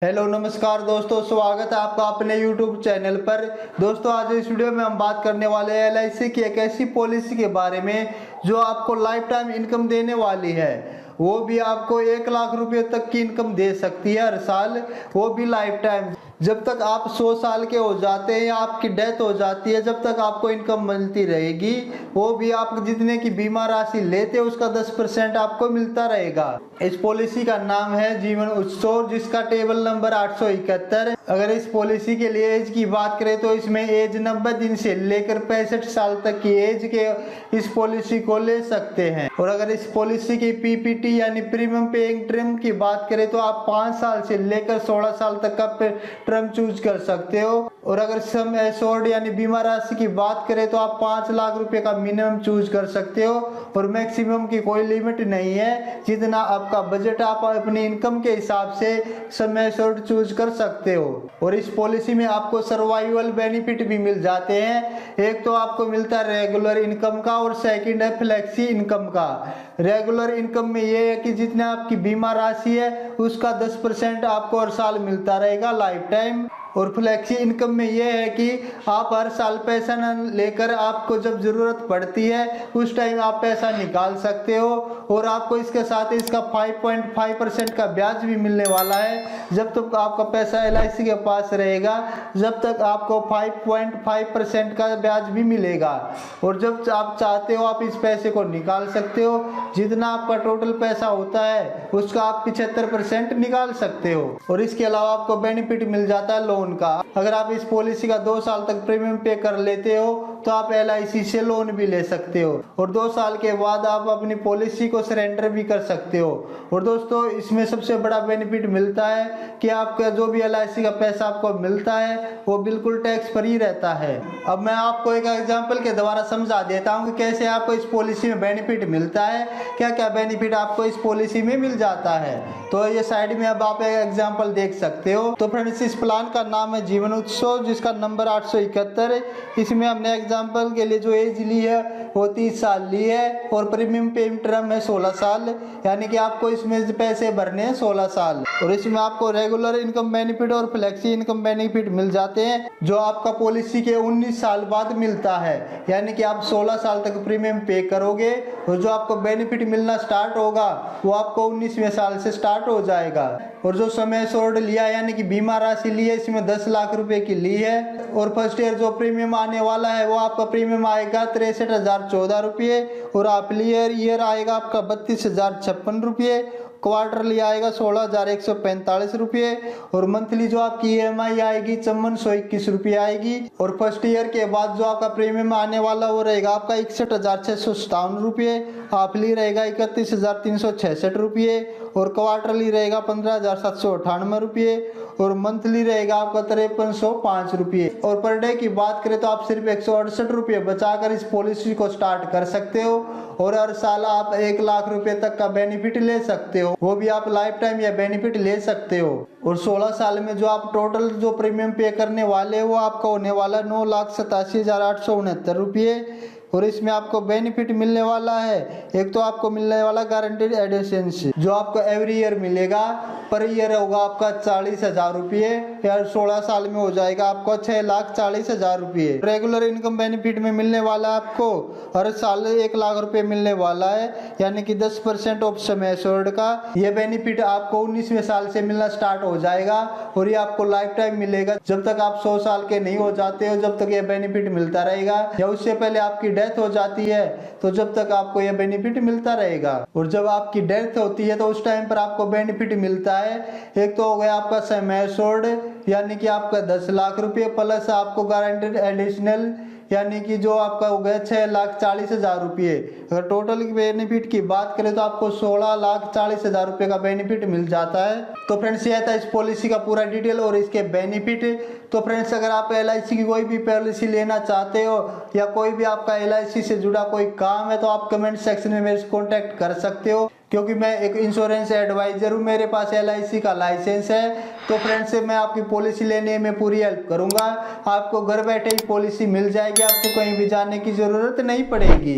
Hello नमस्कार दोस्तों, स्वागत है आपका अपने YouTube चैनल पर। दोस्तों आज इस वीडियो में हम बात करने वाले हैं LIC की एक ऐसी पॉलिसी के बारे में जो आपको लाइफ टाइम इनकम देने वाली है। वो भी आपको 1 लाख रुपए तक की इनकम दे सकती है हर साल, वो भी लाइफ टाइम। जब तक आप 100 साल के हो जाते हैं या आपकी डेथ हो जाती है, जब तक आपको इनकम मिलती रहेगी। वो भी आप जितने की बीमा राशि लेते हैं उसका 10% आपको मिलता रहेगा। इस पॉलिसी का नाम है जीवन उत्सव, जिसका टेबल नंबर 871। अगर इस पॉलिसी के लिए एज की बात करें तो इसमें एज 90 दिन से लेकर 65 साल तक की एज के इस पॉलिसी को ले सकते हैं। और अगर इस पॉलिसी की PPT यानी प्रीमियम पेइंग टर्म की बात करें तो आप 5 साल से लेकर 16 साल तक का टर्म चूज कर सकते हो। और अगर सम एश्योर्ड यानी बीमा राशि की बात करें तो आप 5 लाख रुपए का मिनिमम चूज कर सकते हो और मैक्सिमम की कोई लिमिट नहीं है। जितना आपका बजट आप अपनी इनकम के हिसाब से सम एश्योर्ड चूज कर सकते हो। और इस पॉलिसी में आपको सर्वाइवल बेनिफिट भी मिल जाते हैं। एक तो आपको मिलता है रेगुलर इनकम का और सेकंड है फ्लेक्सी इनकम का। रेगुलर इनकम में ये है कि जितना आपकी बीमा राशि है उसका 10% आपको हर साल मिलता रहेगा लाइफ टाइम। और फ्लेक्सी इनकम में यह है कि आप हर साल पैसा न लेकर आपको जब जरूरत पड़ती है उस टाइम आप पैसा निकाल सकते हो। और आपको इसके साथ इसका 5.5% का ब्याज भी मिलने वाला है। जब तक आपका पैसा LIC के पास रहेगा जब तक आपको 5.5% का ब्याज भी मिलेगा। और जब आप चाहते हो आप इस पैसे को निकाल सकते हो। जितना आपका टोटल पैसा होता है उसका आप 75% निकाल सकते हो। और इसके अलावा आपको बेनिफिट मिल जाता है लोन का। अगर आप इस पॉलिसी का 2 साल तक प्रीमियम पे कर लेते हो तो आप LIC से लोन भी ले सकते हो। और 2 साल के बाद आप अपनी पॉलिसी को सरेंडर भी कर सकते हो। और दोस्तों इसमें सबसे बड़ा बेनिफिट मिलता है कि आपका जो भी LIC का पैसा आपको मिलता है वो बिल्कुल टैक्स फ्री रहता है। अब मैं आपको एक एग्जांपल के द्वारा समझा देता हूँ कि कैसे आपको इस पॉलिसी में बेनिफिट मिलता है, क्या क्या बेनिफिट आपको इस पॉलिसी में मिल जाता है। तो ये साइड में अब आप एक एग्जाम्पल देख सकते हो। तो फ्रेंड्स इस प्लान का नाम है जीवन उत्सव, जिसका नंबर 871 है। इसमें हमने एग्जाम्पल के लिए जो एज ली है वो 30 साल ली है और प्रीमियम पेमेंट टर्म है 16 साल, यानी कि आपको इसमें पैसे भरने हैं 16 साल। और इसमें आपको रेगुलर इनकम बेनिफिट और फ्लेक्सी इनकम बेनिफिट मिल जाते हैं जो आपका पॉलिसी के 19 साल बाद मिलता है। यानी कि आप 16 साल तक प्रीमियम पे करोगे और जो आपको बेनिफिट मिलना स्टार्ट होगा वो आपको 19वें साल से स्टार्ट हो जाएगा। और जो समय एश्योर्ड लिया यानी कि बीमा राशि ली है इसमें 10 लाख रुपए की ली है। और फर्स्ट ईयर जो प्रीमियम आने वाला है वो आपका प्रीमियम आएगा 63,014 रुपये। और आप ईयर आएगा आपका 32,056 रुपये। क्वार्टरली आएगा 16,145 रुपये। और मंथली जो आपकी EMI आएगी 5421 रुपये आएगी। और फर्स्ट ईयर के बाद जो आपका प्रीमियम आने वाला वो रहेगा आपका 61,657 रुपये। हाफली रहेगा 31,366 रुपये। और क्वार्टरली रहेगा 15,798 रुपये। और मंथली रहेगा आपका 5305 रुपये। और पर डे की बात करें तो आप सिर्फ 168 रुपये बचाकर इस पॉलिसी को स्टार्ट कर सकते हो। और हर साल आप 1 लाख रुपए तक का बेनिफिट ले सकते हो, वो भी आप लाइफ टाइम या बेनिफिट ले सकते हो। और 16 साल में जो आप टोटल जो प्रीमियम पे करने वाले वो आपका होने वाला 9,87,869 रुपये। और इसमें आपको बेनिफिट मिलने वाला है, एक तो आपको मिलने वाला गारंटेड एडिशंस जो आपको एवरी ईयर मिलेगा। पर ईयर होगा आपका 40,000 रुपये, या 16 साल में हो जाएगा आपको 6,40,000 रुपये। रेगुलर इनकम बेनिफिट में मिलने वाला आपको हर साल 1 लाख रुपये मिलने वाला है, यानी कि 10% ऑफ समय एश्योर्ड का। ये बेनिफिट आपको 19वें साल से मिलना स्टार्ट हो जाएगा और ये आपको लाइफ टाइम मिलेगा। जब तक आप 100 साल के नहीं हो जाते हो जब तक ये बेनिफिट मिलता रहेगा, या उससे पहले आपकी डेथ हो जाती है तो जब तक आपको यह बेनिफिट मिलता रहेगा। और जब आपकी डेथ होती है तो उस टाइम पर आपको बेनिफिट मिलता है। एक तो हो गया आपका सम एश्योर्ड यानी कि आपका 10 लाख रुपये प्लस आपको गारंटेड एडिशनल यानी कि जो आपका हो गया 6,40,000 रुपये। अगर टोटल बेनिफिट की बात करें तो आपको 16,40,000 रुपये का बेनिफिट मिल जाता है। तो फ्रेंड्स ये था इस पॉलिसी का पूरा डिटेल और इसके बेनिफिट। तो फ्रेंड्स अगर आप LIC की कोई भी पॉलिसी लेना चाहते हो या कोई भी आपका LIC से जुड़ा कोई काम है तो आप कमेंट सेक्शन में मेरे से कॉन्टैक्ट कर सकते हो, क्योंकि मैं एक इंश्योरेंस एडवाइजर हूँ, मेरे पास LIC का लाइसेंस है। तो फ्रेंड्स मैं आपकी पॉलिसी लेने में पूरी हेल्प करूंगा। आपको घर बैठे ही पॉलिसी मिल जाएगी, आपको कहीं भी जाने की जरूरत नहीं पड़ेगी।